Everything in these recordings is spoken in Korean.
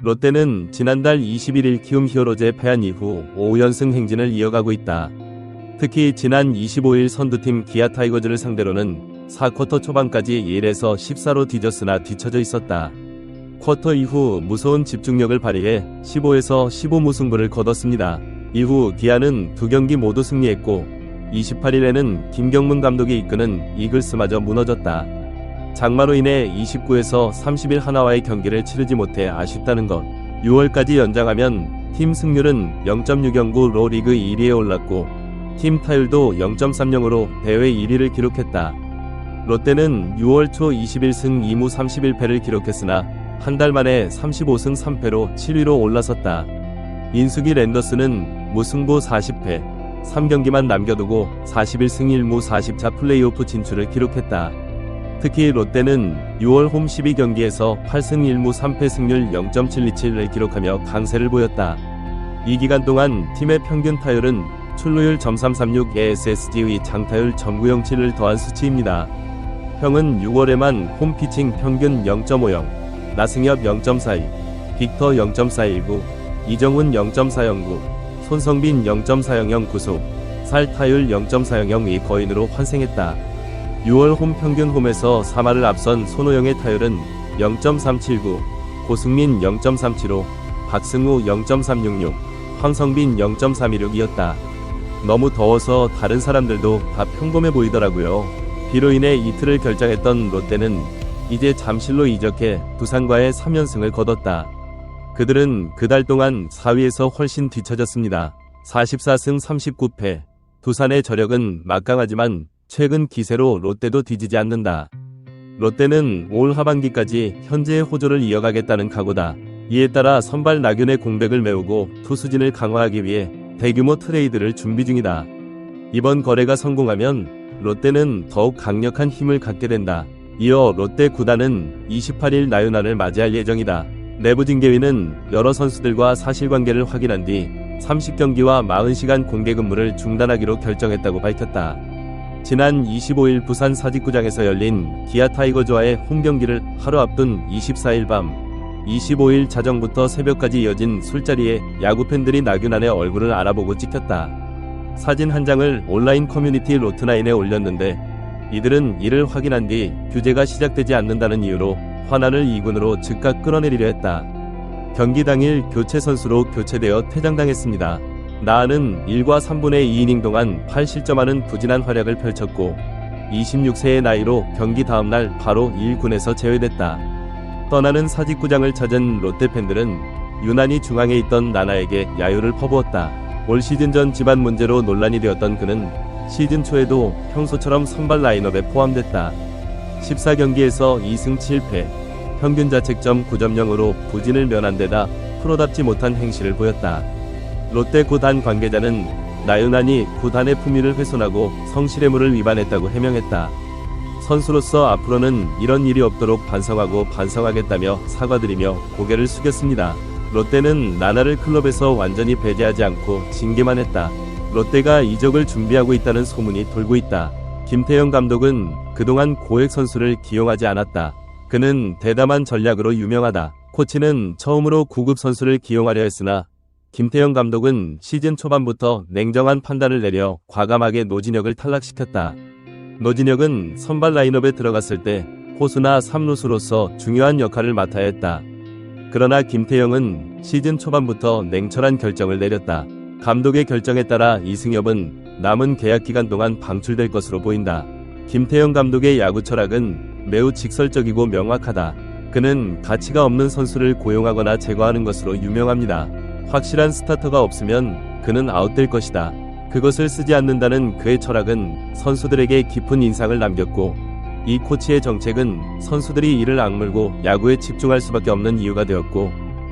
롯데는 지난달 21일 키움 히어로즈에 패한 이후 5연승 행진을 이어가고 있다. 특히 지난 25일 선두팀 기아 타이거즈를 상대로는 4쿼터 초반까지 1에서 14로 뒤졌으나 뒤처져 있었다. 쿼터 이후 무서운 집중력을 발휘해 15에서 15 무승부를 거뒀습니다. 이후 기아는 2경기 모두 승리했고 28일에는 김경문 감독이 이끄는 이글스마저 무너졌다. 장마로 인해 29에서 30일 하나와의 경기를 치르지 못해 아쉽다는 것. 6월까지 연장하면 팀 승률은 0.609로 리그 1위에 올랐고 팀 타율도 0.30으로 대회 1위를 기록했다. 롯데는 6월 초 21승 2무 31패를 기록했으나 한 달 만에 35승 3패로 7위로 올라섰다. 인수기 랜더스는 무승부 40패, 3경기만 남겨두고 41승 1무 40차 플레이오프 진출을 기록했다. 특히 롯데는 6월 홈 12경기에서 8승 1무 3패 승률 0.727을 기록하며 강세를 보였다. 이 기간 동안 팀의 평균 타율은 출루율 .336 ASSG의 장타율 .907을 더한 수치입니다. 형은 6월에만 홈 피칭 평균 0.50, 나승엽 0.42, 빅터 0.419, 이정훈 0.409, 손성빈 0.400 구속, 살 타율 0.400의 거인으로 환생했다. 6월 홈 평균 홈에서 3할을 앞선 손호영의 타율은 0.379, 고승민 0.375, 박승우 0.366, 황성빈 0.316이었다. 너무 더워서 다른 사람들도 다 평범해 보이더라고요. 비로 인해 이틀을 결장했던 롯데는 이제 잠실로 이적해 두산과의 3연승을 거뒀다. 그들은 그달 동안 4위에서 훨씬 뒤처졌습니다. 44승 39패. 두산의 저력은 막강하지만 최근 기세로 롯데도 뒤지지 않는다. 롯데는 올 하반기까지 현재의 호조를 이어가겠다는 각오다. 이에 따라 선발 나균의 공백을 메우고 투수진을 강화하기 위해 대규모 트레이드를 준비 중이다. 이번 거래가 성공하면 롯데는 더욱 강력한 힘을 갖게 된다. 이어 롯데 구단은 28일 나윤환을 맞이할 예정이다. 내부 징계위는 여러 선수들과 사실관계를 확인한 뒤 30경기와 40시간 공개 근무를 중단하기로 결정했다고 밝혔다. 지난 25일 부산 사직구장에서 열린 기아 타이거즈와의 홈경기를 하루 앞둔 24일 밤 25일 자정부터 새벽까지 이어진 술자리에 야구팬들이 나균환의 얼굴을 알아보고 찍혔다. 사진 한 장을 온라인 커뮤니티 로트나인에 올렸는데 이들은 이를 확인한 뒤 규제가 시작되지 않는다는 이유로 환환을 2군으로 즉각 끌어내리려 했다. 경기 당일 교체 선수로 교체되어 퇴장당했습니다. 나은은 1과 3분의 2이닝 동안 8실점하는 부진한 활약을 펼쳤고 26세의 나이로 경기 다음날 바로 1군에서 제외됐다. 떠나는 사직구장을 찾은 롯데팬들은 유난히 중앙에 있던 나나에게 야유를 퍼부었다. 올 시즌 전 집안 문제로 논란이 되었던 그는 시즌 초에도 평소처럼 선발 라인업에 포함됐다. 14경기에서 2승 7패, 평균 자책점 9.0으로 부진을 면한 데다 프로답지 못한 행실을 보였다. 롯데 구단 관계자는 나윤환이 구단의 품위를 훼손하고 성실의무를 위반했다고 해명했다. 선수로서 앞으로는 이런 일이 없도록 반성하고 반성하겠다며 사과드리며 고개를 숙였습니다. 롯데는 나나를 클럽에서 완전히 배제하지 않고 징계만 했다. 롯데가 이적을 준비하고 있다는 소문이 돌고 있다. 김태형 감독은 그동안 고액 선수를 기용하지 않았다. 그는 대담한 전략으로 유명하다. 코치는 처음으로 구급 선수를 기용하려 했으나 김태형 감독은 시즌 초반부터 냉정한 판단을 내려 과감하게 노진혁을 탈락시켰다. 노진혁은 선발 라인업에 들어갔을 때 포수나 3루수로서 중요한 역할을 맡아야 했다. 그러나 김태형은 시즌 초반부터 냉철한 결정을 내렸다. 감독의 결정에 따라 이승엽은 남은 계약 기간 동안 방출될 것으로 보인다. 김태형 감독의 야구 철학은 매우 직설적이고 명확하다. 그는 가치가 없는 선수를 고용하거나 제거하는 것으로 유명합니다. 확실한 스타터가 없으면 그는 아웃될 것이다. 그것을 쓰지 않는다는 그의 철학은 선수들에게 깊은 인상을 남겼고 이 코치의 정책은 선수들이 이를 악물고 야구에 집중할 수밖에 없는 이유가 되었고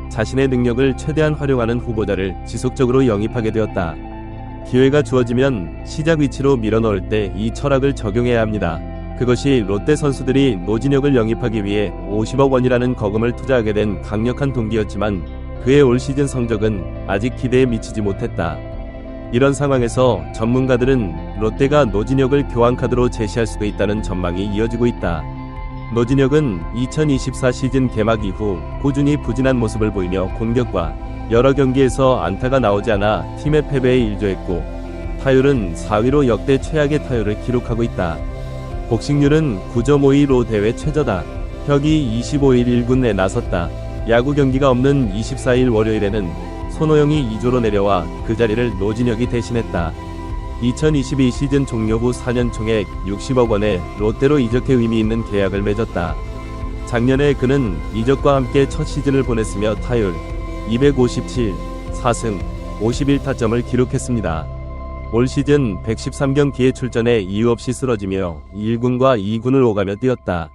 자신의 능력을 최대한 활용하는 후보자를 지속적으로 영입하게 되었다. 기회가 주어지면 시작 위치로 밀어넣을 때 이 철학을 적용해야 합니다. 그것이 롯데 선수들이 노진혁을 영입하기 위해 50억 원이라는 거금을 투자하게 된 강력한 동기였지만 그의 올 시즌 성적은 아직 기대에 미치지 못했다. 이런 상황에서 전문가들은 롯데가 노진혁을 교환카드로 제시할 수도 있다는 전망이 이어지고 있다. 노진혁은 2024 시즌 개막 이후 꾸준히 부진한 모습을 보이며 공격과 여러 경기에서 안타가 나오지 않아 팀의 패배에 일조했고 타율은 4위로 역대 최악의 타율을 기록하고 있다. 복싱률은 9.52로 대회 최저다. 혁이 25일 1군에 나섰다. 야구 경기가 없는 24일 월요일에는 손호영이 2조로 내려와 그 자리를 노진혁이 대신했다. 2022 시즌 종료 후 4년 총액 60억 원의 롯데로 이적해 의미 있는 계약을 맺었다. 작년에 그는 이적과 함께 첫 시즌을 보냈으며 타율 257, 4승, 51타점을 기록했습니다. 올 시즌 113경기에 출전해 이유 없이 쓰러지며 1군과 2군을 오가며 뛰었다.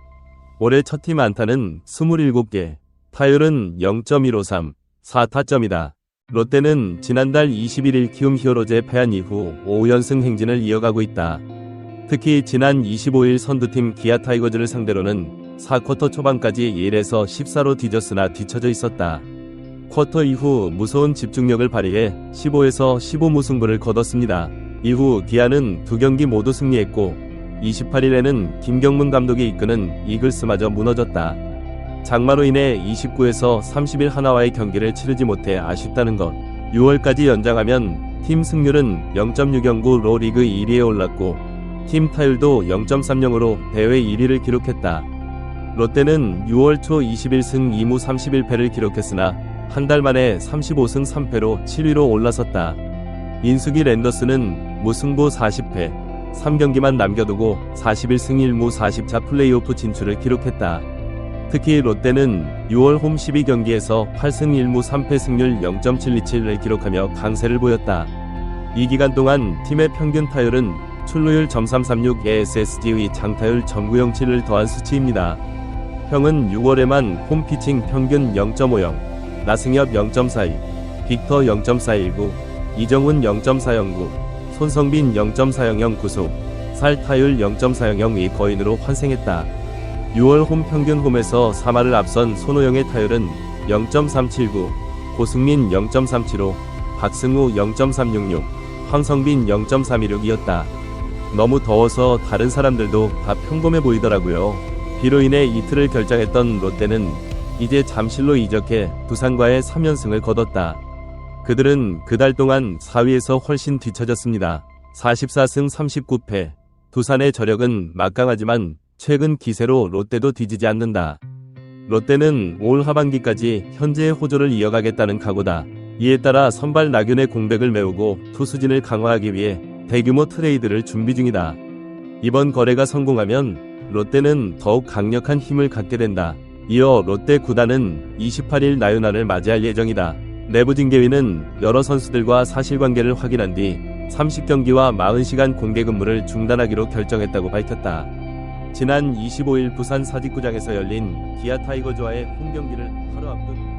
올해 첫 팀 안타는 27개, 타율은 0.153, 4타점이다. 롯데는 지난달 21일 키움 히어로즈에 패한 이후 5연승 행진을 이어가고 있다. 특히 지난 25일 선두팀 기아 타이거즈를 상대로는 4쿼터 초반까지 1에서 14로 뒤졌으나 뒤처져 있었다. 쿼터 이후 무서운 집중력을 발휘해 15에서 15 무승부를 거뒀습니다. 이후 기아는 두 경기 모두 승리했고 28일에는 김경문 감독이 이끄는 이글스마저 무너졌다. 장마로 인해 29에서 30일 하나와의 경기를 치르지 못해 아쉽다는 것. 6월까지 연장하면 팀 승률은 0.609로 리그 1위에 올랐고 팀 타율도 0.30으로 대회 1위를 기록했다. 롯데는 6월 초 21승 2무 31패를 기록했으나 한 달 만에 35승 3패로 7위로 올라섰다. 인수기 랜더스는 무승부 40패, 3경기만 남겨두고 41승 1무 40차 플레이오프 진출을 기록했다. 특히 롯데는 6월 홈 12경기에서 8승 1무 3패 승률 0.727을 기록하며 강세를 보였다. 이 기간 동안 팀의 평균 타율은 출루율 .336 ASSG의 장타율 .907을 더한 수치입니다. 형은 6월에만 홈 피칭 평균 0.50, 나승엽 0.42, 빅터 0.419, 이정훈 0.409, 손성빈 0.400 구속, 살 타율 0.400의 거인으로 환생했다. 6월 홈 평균 홈에서 3할을 앞선 손호영의 타율은 0.379, 고승민 0.375, 박승우 0.366, 황성빈 0.326이었다. 너무 더워서 다른 사람들도 다 평범해 보이더라고요. 비로 인해 이틀을 결장했던 롯데는 이제 잠실로 이적해 두산과의 3연승을 거뒀다. 그들은 그달 동안 4위에서 훨씬 뒤처졌습니다. 44승 39패. 두산의 저력은 막강하지만 최근 기세로 롯데도 뒤지지 않는다. 롯데는 올 하반기까지 현재의 호조를 이어가겠다는 각오다. 이에 따라 선발 나균의 공백을 메우고 투수진을 강화하기 위해 대규모 트레이드를 준비 중이다. 이번 거래가 성공하면 롯데는 더욱 강력한 힘을 갖게 된다. 이어 롯데 구단은 28일 나윤환을 맞이할 예정이다. 내부 징계위는 여러 선수들과 사실관계를 확인한 뒤 30경기와 40시간 공개 근무를 중단하기로 결정했다고 밝혔다. 지난 25일 부산 사직구장에서 열린 기아 타이거즈와의 홈 경기를 하루 앞둔